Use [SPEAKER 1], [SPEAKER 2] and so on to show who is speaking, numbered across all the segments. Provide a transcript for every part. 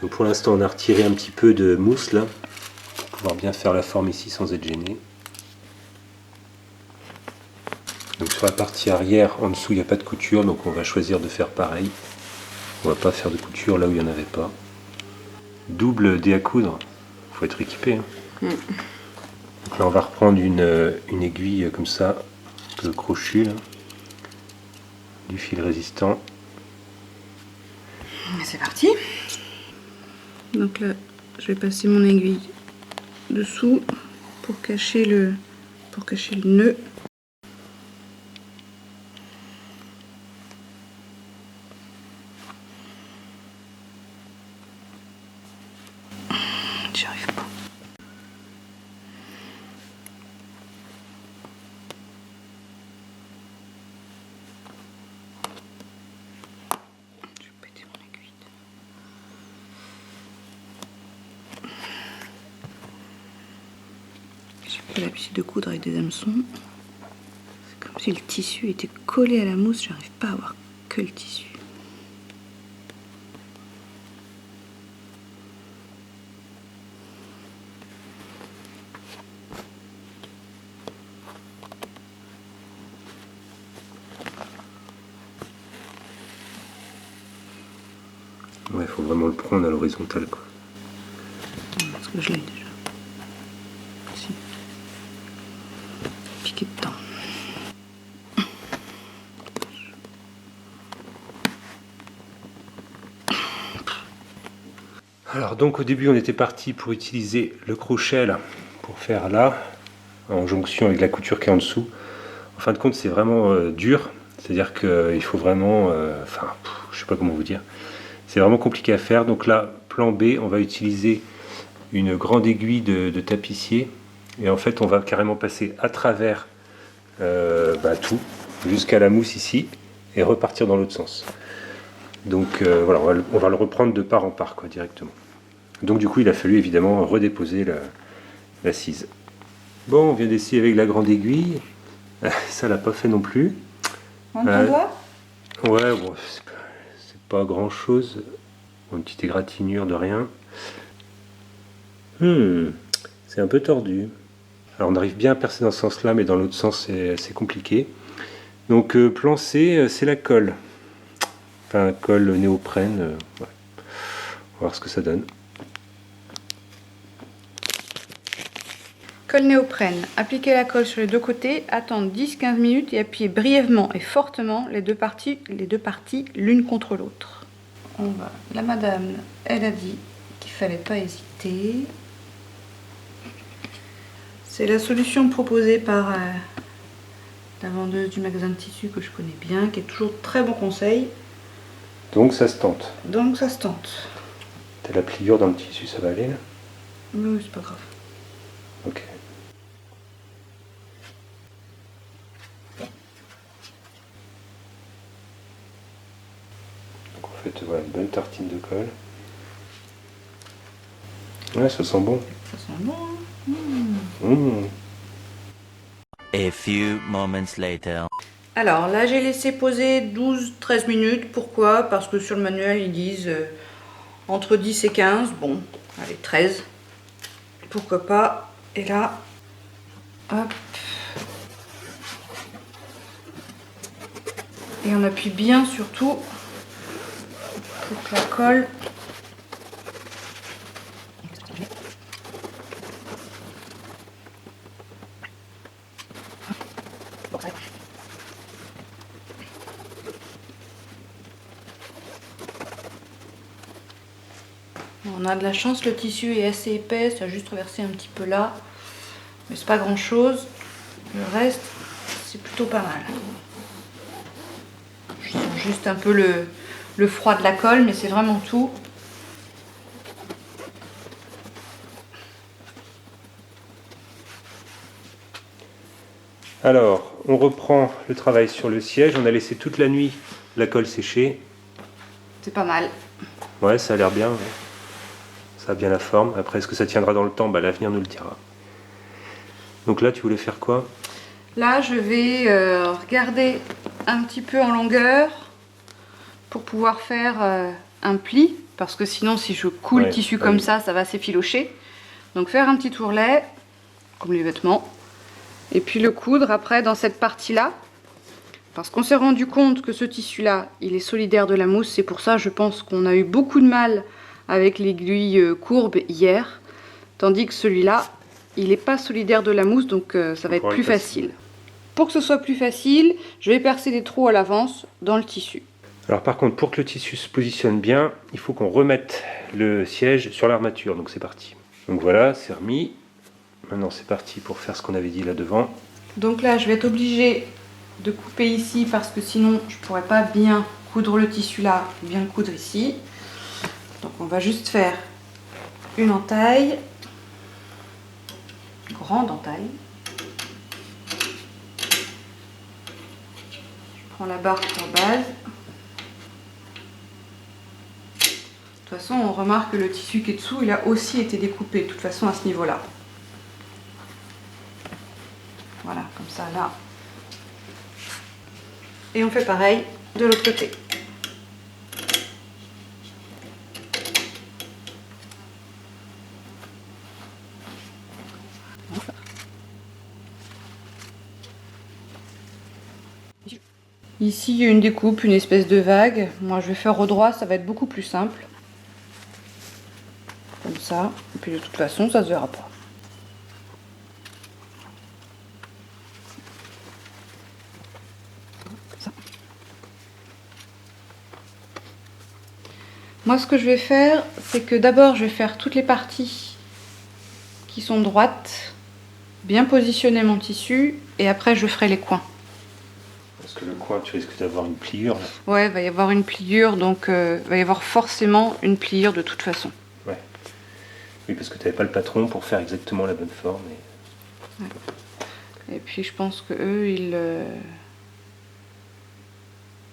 [SPEAKER 1] Donc pour l'instant on a retiré un petit peu de mousse là, pour pouvoir bien faire la forme ici sans être gêné. Donc sur la partie arrière, en dessous il n'y a pas de couture, donc on va choisir de faire pareil. On va pas faire de couture là où il n'y en avait pas. Double dé à coudre, faut être équipé. Hein. Donc là on va reprendre une aiguille comme ça, le crochet là, du fil résistant.
[SPEAKER 2] C'est parti. Donc là je vais passer mon aiguille dessous pour cacher le nœud. J'y arrive pas. Je vais péter mon aiguille. J'ai pas l'habitude de coudre avec des hameçons. C'est comme si le tissu était collé à la mousse, j'arrive pas à voir que le tissu.
[SPEAKER 1] Ouais, il faut vraiment le prendre à l'horizontale quoi.
[SPEAKER 2] Parce que je l'ai déjà. Si. Piqué dedans.
[SPEAKER 1] Alors donc au début on était parti pour utiliser le crochet là, pour faire là, en jonction avec la couture qui est en dessous. En fin de compte c'est vraiment dur, c'est-à-dire qu'il faut vraiment, je sais pas comment vous dire, c'est vraiment compliqué à faire. Donc là, plan B, on va utiliser une grande aiguille de tapissier et en fait on va carrément passer à travers tout, jusqu'à la mousse ici et repartir dans l'autre sens. Donc voilà, on va le reprendre de part en part quoi, directement. Donc du coup il a fallu évidemment redéposer la cise. Bon, on vient d'essayer avec la grande aiguille, ça l'a pas fait non plus.
[SPEAKER 2] On te doigt ?
[SPEAKER 1] Ouais, bon, c'est pas grand chose, une petite égratignure de rien. C'est un peu tordu. Alors on arrive bien à percer dans ce sens là, mais dans l'autre sens c'est compliqué. Donc plan C, c'est la colle. Enfin colle néoprène, ouais. On va voir ce que ça donne.
[SPEAKER 2] Colle néoprène. Appliquez la colle sur les deux côtés, attendre 10-15 minutes et appuyer brièvement et fortement les deux parties l'une contre l'autre. La madame, elle a dit qu'il fallait pas hésiter. C'est la solution proposée par la vendeuse du magasin de tissus que je connais bien, qui est toujours très bon conseil.
[SPEAKER 1] Donc ça se tente.
[SPEAKER 2] Donc ça se tente.
[SPEAKER 1] T'as la pliure dans le tissu, ça va aller là?
[SPEAKER 2] Oui, c'est pas grave.
[SPEAKER 1] Ok. Donc en fait, voilà, une bonne tartine de colle. Ouais, ça sent bon.
[SPEAKER 2] Ça sent bon, hein.
[SPEAKER 3] A few moments later.
[SPEAKER 2] Alors là, j'ai laissé poser 12-13 minutes. Pourquoi? Parce que sur le manuel, ils disent entre 10 et 15. Bon, allez, 13. Pourquoi pas? Et là, hop. Et on appuie bien surtout pour que la colle... On a de la chance, le tissu est assez épais, ça a juste traversé un petit peu là, mais c'est pas grand chose. Le reste, c'est plutôt pas mal. Je sens juste un peu le froid de la colle, mais c'est vraiment tout.
[SPEAKER 1] Alors, on reprend le travail sur le siège. On a laissé toute la nuit la colle sécher.
[SPEAKER 2] C'est pas mal.
[SPEAKER 1] Ouais, ça a l'air bien. Ouais. Ça a bien la forme. Après, est-ce que ça tiendra dans le temps? L'avenir nous le dira. Donc là, tu voulais faire quoi?
[SPEAKER 2] Là, je vais regarder un petit peu en longueur pour pouvoir faire un pli parce que sinon si je coule le tissu comme ça va s'effilocher. Donc faire un petit ourlet, comme les vêtements, et puis le coudre après dans cette partie-là, parce qu'on s'est rendu compte que ce tissu-là, il est solidaire de la mousse, c'est pour ça je pense qu'on a eu beaucoup de mal avec l'aiguille courbe hier, tandis que celui-là, il n'est pas solidaire de la mousse, donc ça va être plus facile. Pour que ce soit plus facile, je vais percer des trous à l'avance dans le tissu.
[SPEAKER 1] Alors par contre, pour que le tissu se positionne bien, il faut qu'on remette le siège sur l'armature, donc c'est parti. Donc voilà, c'est remis. Maintenant c'est parti pour faire ce qu'on avait dit là devant.
[SPEAKER 2] Donc là, je vais être obligée de couper ici parce que sinon je pourrais pas bien coudre le tissu là, bien le coudre ici. Donc on va juste faire une entaille, une grande entaille. Je prends la barre pour base. De toute façon, on remarque que le tissu qui est dessous, il a aussi été découpé, de toute façon à ce niveau-là. Voilà, comme ça là. Et on fait pareil de l'autre côté. Ici, il y a une découpe, une espèce de vague. Moi, je vais faire au droit, ça va être beaucoup plus simple. Comme ça. Et puis de toute façon, ça se verra pas. Moi, ce que je vais faire, c'est que d'abord, je vais faire toutes les parties qui sont droites, bien positionner mon tissu, et après, je ferai les coins.
[SPEAKER 1] Parce que le coin, tu risques d'avoir une pliure. Là.
[SPEAKER 2] Ouais, il va y avoir une pliure, donc il va y avoir forcément une pliure de toute façon.
[SPEAKER 1] Ouais. Oui, parce que tu n'avais pas le patron pour faire exactement la bonne forme. Et...
[SPEAKER 2] Ouais. Et puis, je pense que eux, ils...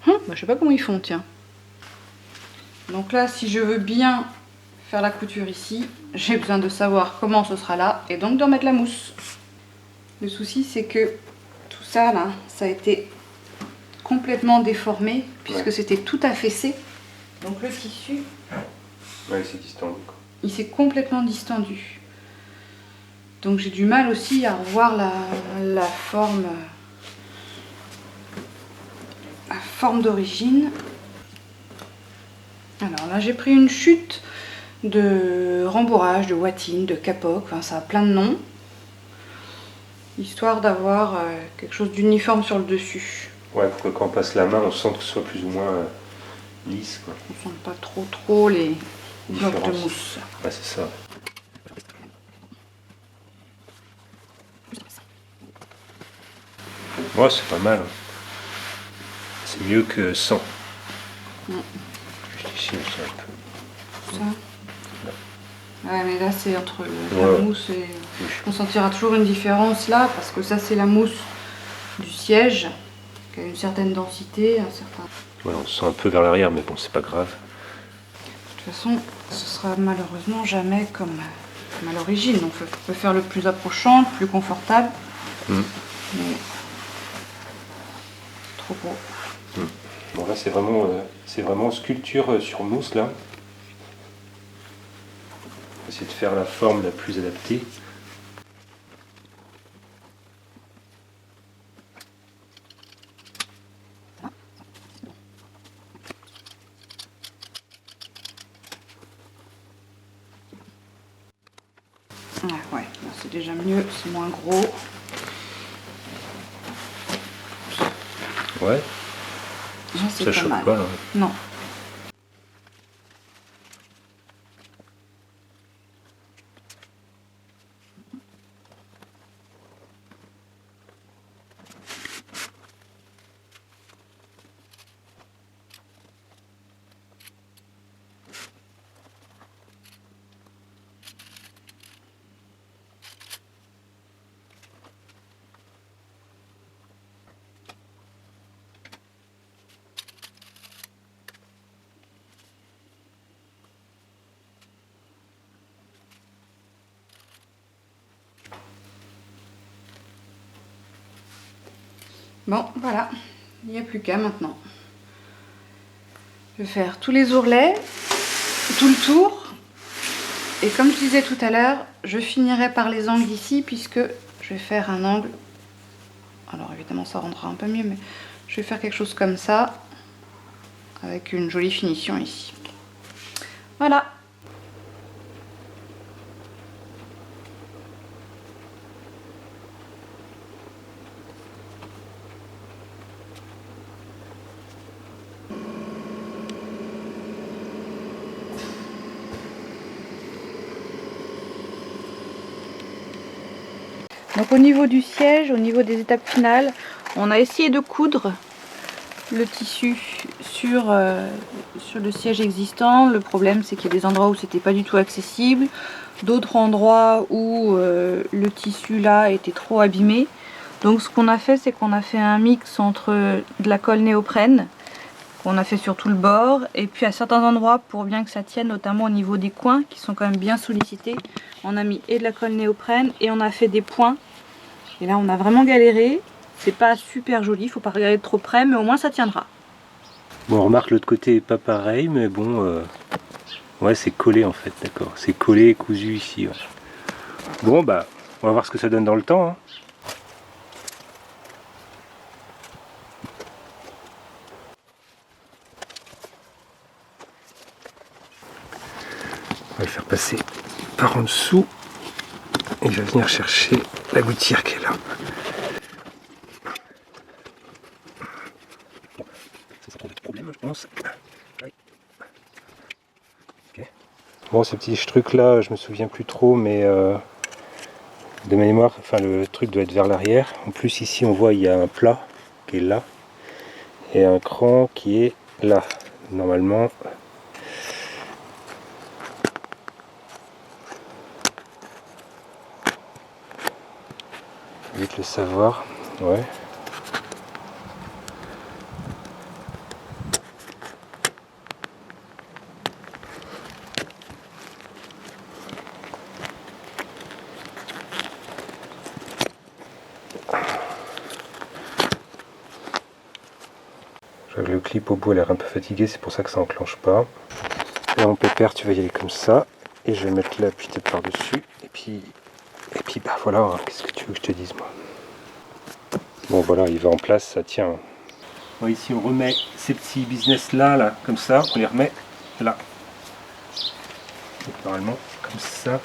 [SPEAKER 2] je sais pas comment ils font, tiens. Donc là, si je veux bien faire la couture ici, j'ai besoin de savoir comment ce sera là et donc d'en mettre la mousse. Le souci, c'est que tout ça là, ça a été complètement déformé puisque c'était tout affaissé. Donc le tissu,
[SPEAKER 1] il s'est distendu.
[SPEAKER 2] Il s'est complètement distendu. Donc j'ai du mal aussi à revoir la forme d'origine. Alors là, j'ai pris une chute de rembourrage, de watine, de capoc, enfin ça a plein de noms, histoire d'avoir quelque chose d'uniforme sur le dessus.
[SPEAKER 1] Ouais, pour que quand on passe la main, on sente que ce soit plus ou moins lisse. Quoi.
[SPEAKER 2] On sent pas trop les blocs de mousse.
[SPEAKER 1] Ouais, c'est ça. Ouais, c'est pas mal. C'est mieux que sans. Juste ici aussi un peu.
[SPEAKER 2] Ça. Ouais, mais là c'est entre la mousse et... On sentira toujours une différence là, parce que ça c'est la mousse du siège, qui a une certaine densité, un certain...
[SPEAKER 1] Ouais, on sent un peu vers l'arrière, mais bon, c'est pas grave.
[SPEAKER 2] De toute façon, ce sera malheureusement jamais comme à l'origine. On peut faire le plus approchant, le plus confortable, mais trop gros.
[SPEAKER 1] Bon là c'est vraiment sculpture sur mousse là. On va essayer de faire la forme la plus adaptée.
[SPEAKER 2] Ouais, c'est déjà mieux, c'est moins gros.
[SPEAKER 1] Ouais.
[SPEAKER 2] Là, c'est
[SPEAKER 1] Ça
[SPEAKER 2] pas
[SPEAKER 1] choque
[SPEAKER 2] mal.
[SPEAKER 1] pas là.
[SPEAKER 2] Non. Bon, voilà, il n'y a plus qu'à maintenant. Je vais faire tous les ourlets. tout le tour. Et comme je disais tout à l'heure, je finirai par les angles ici puisque je vais faire un angle. Alors évidemment ça rendra un peu mieux, mais je vais faire quelque chose comme ça avec une jolie finition ici. Voilà. Donc au niveau du siège, au niveau des étapes finales, on a essayé de coudre le tissu sur le siège existant. Le problème c'est qu'il y a des endroits où c'était pas du tout accessible, d'autres endroits où le tissu là était trop abîmé. Donc ce qu'on a fait, c'est qu'on a fait un mix entre de la colle néoprène qu'on a fait sur tout le bord, et puis à certains endroits, pour bien que ça tienne, notamment au niveau des coins qui sont quand même bien sollicités, on a mis et de la colle néoprène et on a fait des points. Et là on a vraiment galéré. C'est pas super joli, faut pas regarder de trop près, mais au moins ça tiendra.
[SPEAKER 1] Bon, on remarque l'autre côté est pas pareil, mais bon, ouais, c'est collé en fait, d'accord. C'est collé et cousu ici. Ouais. Bon, bah, on va voir ce que ça donne dans le temps. Hein. On va le faire passer par en dessous. Et il va venir chercher la gouttière qui est là. Ça trouve des problèmes, je pense. Okay. Bon, ces petits trucs là, je me souviens plus trop, mais de ma mémoire, enfin le truc doit être vers l'arrière. En plus ici on voit il y a un plat qui est là et un cran qui est là. Normalement. Vite le savoir, ouais. Je vois que le clip au bout a l'air un peu fatigué, c'est pour ça que ça enclenche pas. Là mon pépère, tu vas y aller comme ça, et je vais mettre là, puis peut-être par-dessus, et puis bah voilà, hein. Qu'est-ce que tu veux que je te dise moi? Bon voilà, il va en place, ça tient. Bon, ici on remet ces petits business là, comme ça, on les remet là. Donc, normalement, comme ça.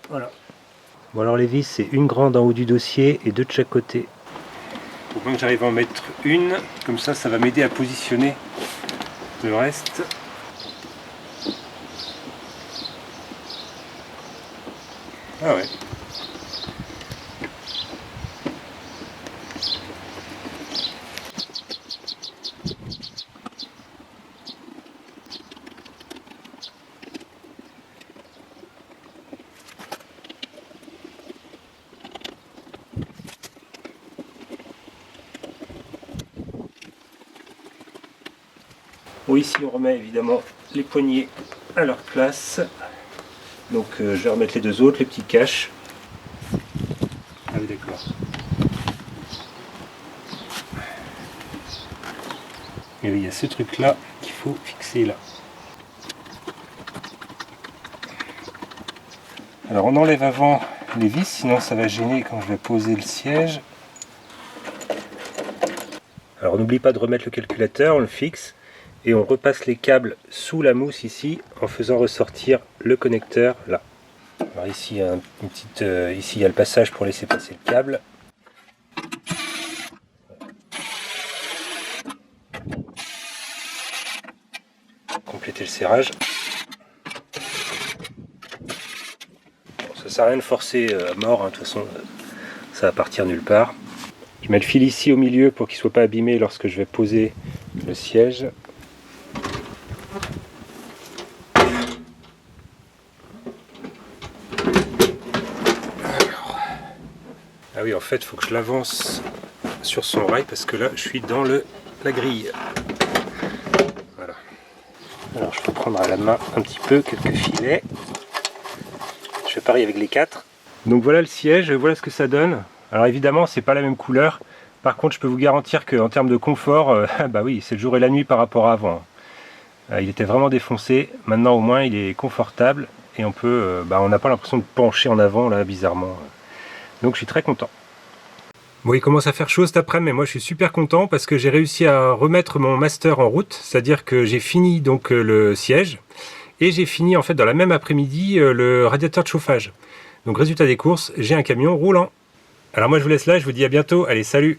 [SPEAKER 1] Voilà. Bon alors les vis, c'est une grande en haut du dossier et deux de chaque côté. Faut bien que j'arrive à en mettre une, comme ça ça va m'aider à positionner le reste. Ah ouais. Bon, ici on remet évidemment les poignées à leur place. Donc je vais remettre les deux autres, les petits caches. Ah oui d'accord. Et oui, il y a ce truc là qu'il faut fixer là. Alors on enlève avant les vis, sinon ça va gêner quand je vais poser le siège. Alors n'oublie pas de remettre le calculateur, on le fixe. Et on repasse les câbles sous la mousse ici en faisant ressortir le connecteur là. Alors ici il y a une petite, ici il y a le passage pour laisser passer le câble. Compléter le serrage. Bon, ça sert à rien de forcer à mort, hein. De toute façon ça va partir nulle part. Je mets le fil ici au milieu pour qu'il ne soit pas abîmé lorsque je vais poser le siège. Ah oui, en fait, il faut que je l'avance sur son rail parce que là, je suis dans la grille. Voilà. Alors, je peux prendre à la main un petit peu quelques filets. Je fais pareil avec les 4. Donc voilà le siège, voilà ce que ça donne. Alors évidemment, c'est pas la même couleur. Par contre, je peux vous garantir qu'en termes de confort, bah oui, c'est le jour et la nuit par rapport à avant. Il était vraiment défoncé. Maintenant, au moins, il est confortable et on peut, on n'a pas l'impression de pencher en avant là, bizarrement. Donc, je suis très content. Bon, il commence à faire chaud cet après-midi, mais moi, je suis super content parce que j'ai réussi à remettre mon master en route, c'est-à-dire que j'ai fini donc le siège et j'ai fini en fait dans la même après-midi le radiateur de chauffage. Donc, résultat des courses, j'ai un camion roulant. Alors moi, je vous laisse là, je vous dis à bientôt. Allez, salut!